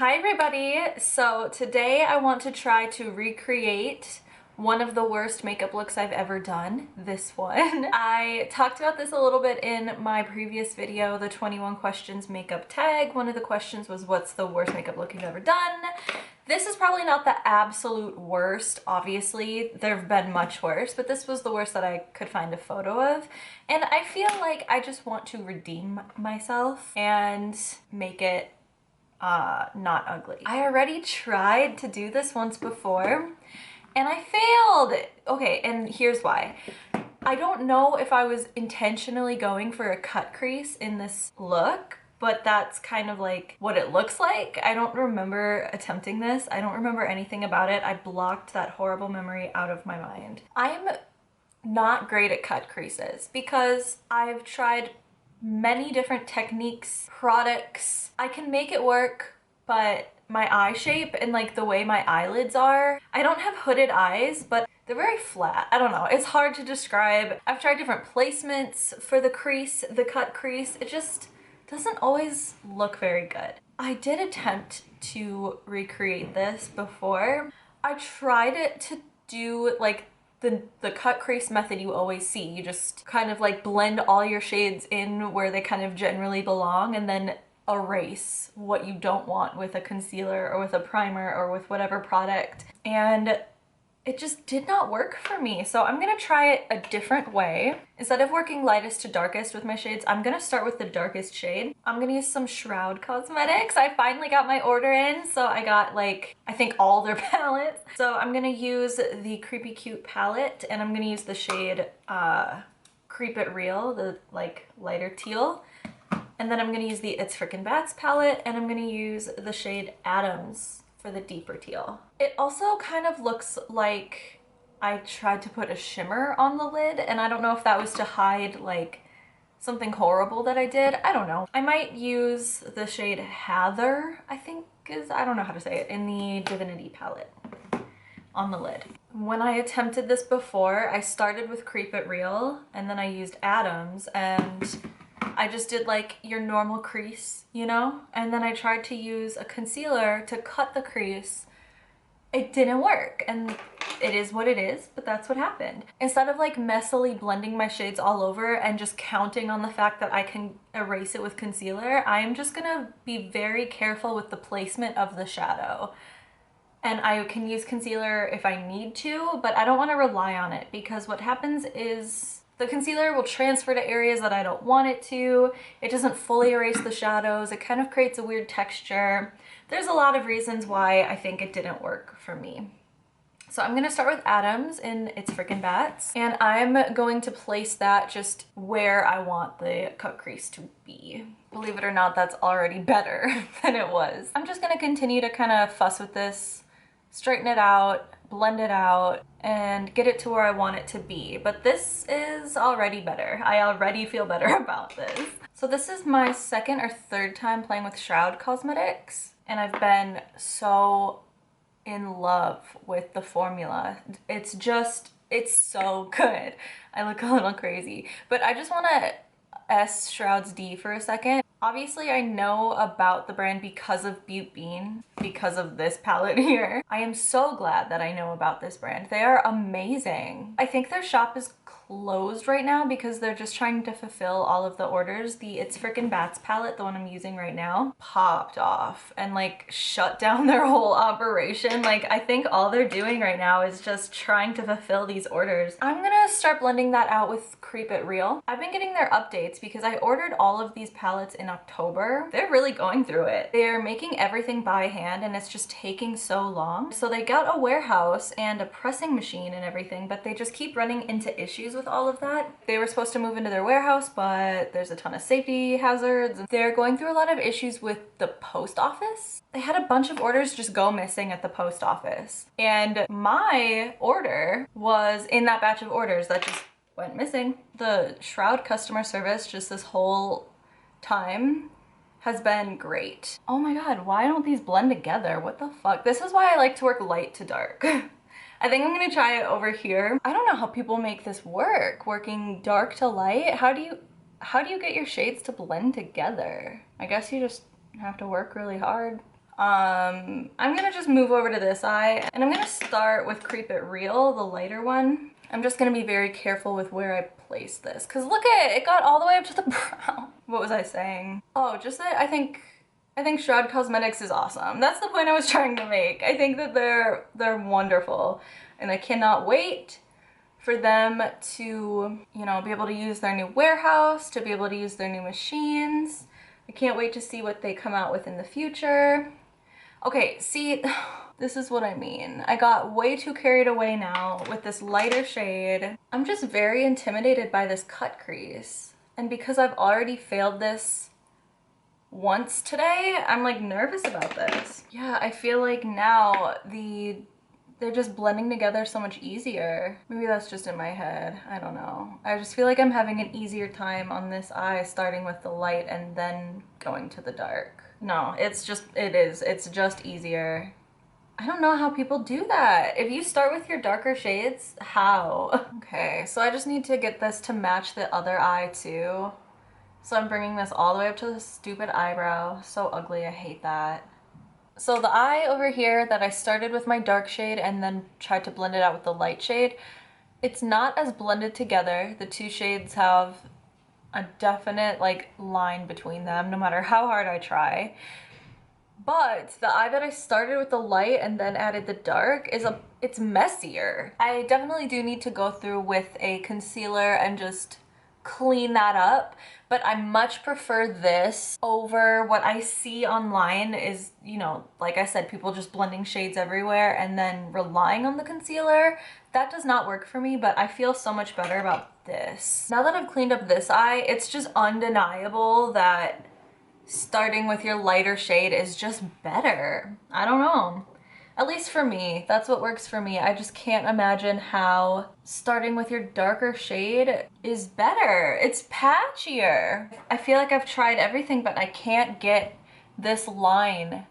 Hi everybody! So today I want to try to recreate one of the worst makeup looks I've ever done, this one. I talked about this a little bit in my previous video, the 21 questions makeup tag. One of the questions was, what's the worst makeup look you've ever done? This is probably not the absolute worst, obviously. There have been much worse, but this was the worst that I could find a photo of. And I feel like I just want to redeem myself and make it not ugly. I already tried to do this once before and I failed. Okay, and here's why. I don't know if I was intentionally going for a cut crease in this look, but that's kind of like what it looks like. I don't remember attempting this. I don't remember anything about it. I blocked that horrible memory out of my mind. I'm not great at cut creases because I've tried many different techniques, products. I can make it work, but my eye shape and like the way my eyelids are, I don't have hooded eyes, but they're very flat. I don't know, it's hard to describe. I've tried different placements for the crease, the cut crease. It just doesn't always look very good. I did attempt to recreate this before. I tried it to do like the cut crease method you always see. You just kind of like blend all your shades in where they kind of generally belong and then erase what you don't want with a concealer or with a primer or with whatever product. And it just did not work for me. So I'm gonna try it a different way. Instead of working lightest to darkest with my shades, I'm gonna start with the darkest shade. I'm gonna use some Shroud Cosmetics. I finally got my order in, so I got like, I think all their palettes. So I'm gonna use the Creepy Cute palette and I'm gonna use the shade Creep It Real, the like lighter teal. And then I'm gonna use the It's Frickin' Bats palette and I'm gonna use the shade Adams for the deeper teal. It also kind of looks like I tried to put a shimmer on the lid, and I don't know if that was to hide like something horrible that I did. I don't know. I might use the shade Hather, I think I don't know how to say it, in the Divinity palette on the lid. When I attempted this before, I started with Creep It Real and then I used Adams and I just did like your normal crease, you know? And then I tried to use a concealer to cut the crease. It didn't work, and it is what it is, but that's what happened. Instead of like messily blending my shades all over and just counting on the fact that I can erase it with concealer, I'm just gonna be very careful with the placement of the shadow. And I can use concealer if I need to, but I don't want to rely on it because what happens is the concealer will transfer to areas that I don't want it to. It doesn't fully erase the shadows. It kind of creates a weird texture. There's a lot of reasons why I think it didn't work for me. So I'm gonna start with Adams in It's Frickin' Bats, and I'm going to place that just where I want the cut crease to be. Believe it or not, that's already better than it was. I'm just gonna continue to kind of fuss with this, straighten it out, blend it out, and get it to where I want it to be. But this is already better. I already feel better about this. So this is my second or third time playing with Shroud Cosmetics, and I've been so in love with the formula. It's so good. I look a little crazy, but I just want to S Shroud's D for a second. Obviously, I know about the brand because of Butte Bean, because of this palette here. I am so glad that I know about this brand. They are amazing. I think their shop is closed right now because they're just trying to fulfill all of the orders. The It's Frickin' Bats palette, the one I'm using right now, popped off and like shut down their whole operation. Like, I think all they're doing right now is just trying to fulfill these orders. I'm gonna start blending that out with Creep It Real. I've been getting their updates because I ordered all of these palettes in October. They're really going through it. They're making everything by hand and it's just taking so long. So they got a warehouse and a pressing machine and everything, but they just keep running into issues with all of that. They were supposed to move into their warehouse, but there's a ton of safety hazards. They're going through a lot of issues with the post office. They had a bunch of orders just go missing at the post office. And my order was in that batch of orders that just went missing. The Shroud customer service just this whole time has been great. Oh my god, why don't these blend together? What the fuck? This is why I like to work light to dark. I think I'm gonna try it over here. I don't know how people make this work, working dark to light. How do you get your shades to blend together? I guess you just have to work really hard. I'm gonna just move over to this eye, and I'm gonna start with Creep It Real, the lighter one. I'm just gonna be very careful with where I place this, because look at it, it got all the way up to the brow. What was I saying? Oh, just that I think Shroud Cosmetics is awesome. That's the point I was trying to make. I think that they're wonderful, and I cannot wait for them to, you know, be able to use their new warehouse, to be able to use their new machines. I can't wait to see what they come out with in the future. Okay, see, this is what I mean. I got way too carried away now with this lighter shade. I'm just very intimidated by this cut crease. And because I've already failed this once today, I'm like nervous about this. Yeah, I feel like now they're just blending together so much easier. Maybe that's just in my head, I don't know. I just feel like I'm having an easier time on this eye, starting with the light and then going to the dark. No, it's just easier. I don't know how people do that. If you start with your darker shades, how? Okay, so I just need to get this to match the other eye too. So I'm bringing this all the way up to the stupid eyebrow. So ugly, I hate that. So the eye over here that I started with my dark shade and then tried to blend it out with the light shade, it's not as blended together. The two shades have a definite like line between them no matter how hard I try. But the eye that I started with the light and then added the dark it's messier. I definitely do need to go through with a concealer and just clean that up, but I much prefer this over what I see online is, you know, like I said, people just blending shades everywhere and then relying on the concealer. That does not work for me, but I feel so much better about this. Now that I've cleaned up this eye, it's just undeniable that starting with your lighter shade is just better. I don't know. At least for me, that's what works for me. I just can't imagine how starting with your darker shade is better. It's patchier. I feel like I've tried everything, but I can't get this line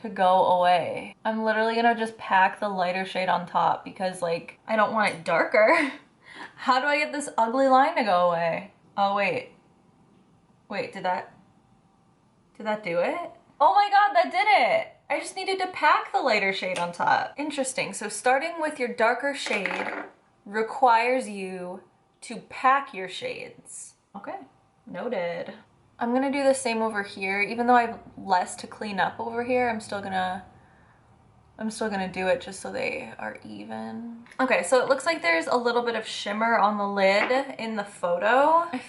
to go away. I'm literally gonna just pack the lighter shade on top because like, I don't want it darker. How do I get this ugly line to go away? Oh, wait. Wait, did that do it? Oh my God, that did it. I just needed to pack the lighter shade on top. Interesting. So starting with your darker shade requires you to pack your shades. Okay, noted. I'm gonna do the same over here. Even though I have less to clean up over here, I'm still gonna do it just so they are even. Okay, so it looks like there's a little bit of shimmer on the lid in the photo. I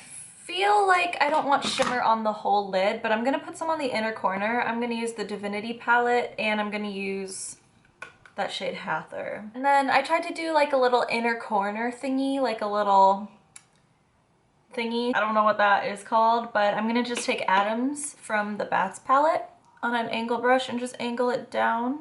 feel like I don't want shimmer on the whole lid, but I'm gonna put some on the inner corner. I'm gonna use the Divinity palette and I'm gonna use that shade Hather. And then I tried to do like a little inner corner thingy, like a little thingy. I don't know what that is called, but I'm gonna just take Adams from the Bats palette on an angle brush and just angle it down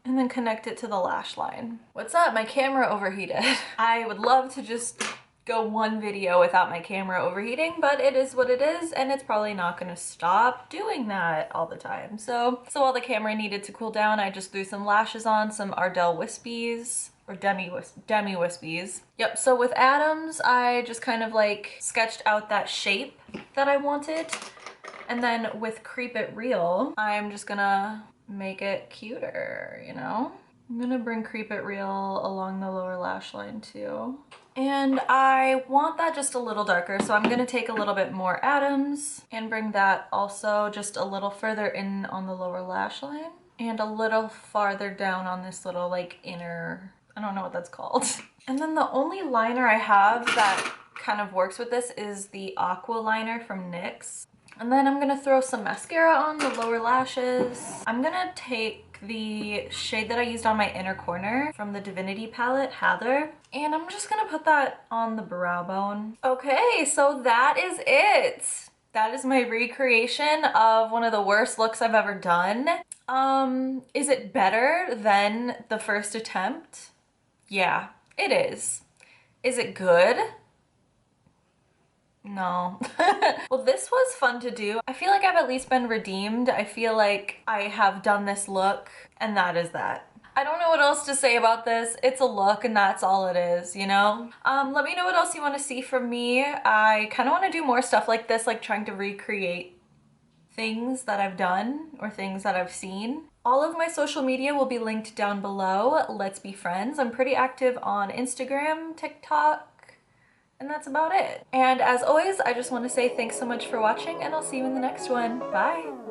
and then connect it to the lash line. What's up? My camera overheated. I would love to just go one video without my camera overheating, but it is what it is, and it's probably not gonna stop doing that all the time. So while the camera needed to cool down, I just threw some lashes on, some Ardell Wispies, or Demi Wispies. Yep, so with Adams, I just kind of like sketched out that shape that I wanted. And then with Creep It Real, I'm just gonna make it cuter, you know? I'm gonna bring Creep It Real along the lower lash line too. And I want that just a little darker, so I'm gonna take a little bit more Adams and bring that also just a little further in on the lower lash line and a little farther down on this little like inner, I don't know what that's called. And then the only liner I have that kind of works with this is the Aqua liner from NYX. And then I'm gonna throw some mascara on the lower lashes. I'm gonna take the shade that I used on my inner corner from the Divinity palette, Hather, and I'm just gonna put that on the brow bone. Okay, so that is it. That is my recreation of one of the worst looks I've ever done. Is it better than the first attempt? Yeah, it is. Is it good? No. Well, this was fun to do. I feel like I've at least been redeemed. I feel like I have done this look, and that is that. I don't know what else to say about this. It's a look and that's all it is, you know? Let me know what else you want to see from me. I kind of want to do more stuff like this, like trying to recreate things that I've done or things that I've seen. All of my social media will be linked down below. Let's be friends. I'm pretty active on Instagram, TikTok, and that's about it. And as always, I just want to say thanks so much for watching, and I'll see you in the next one. Bye!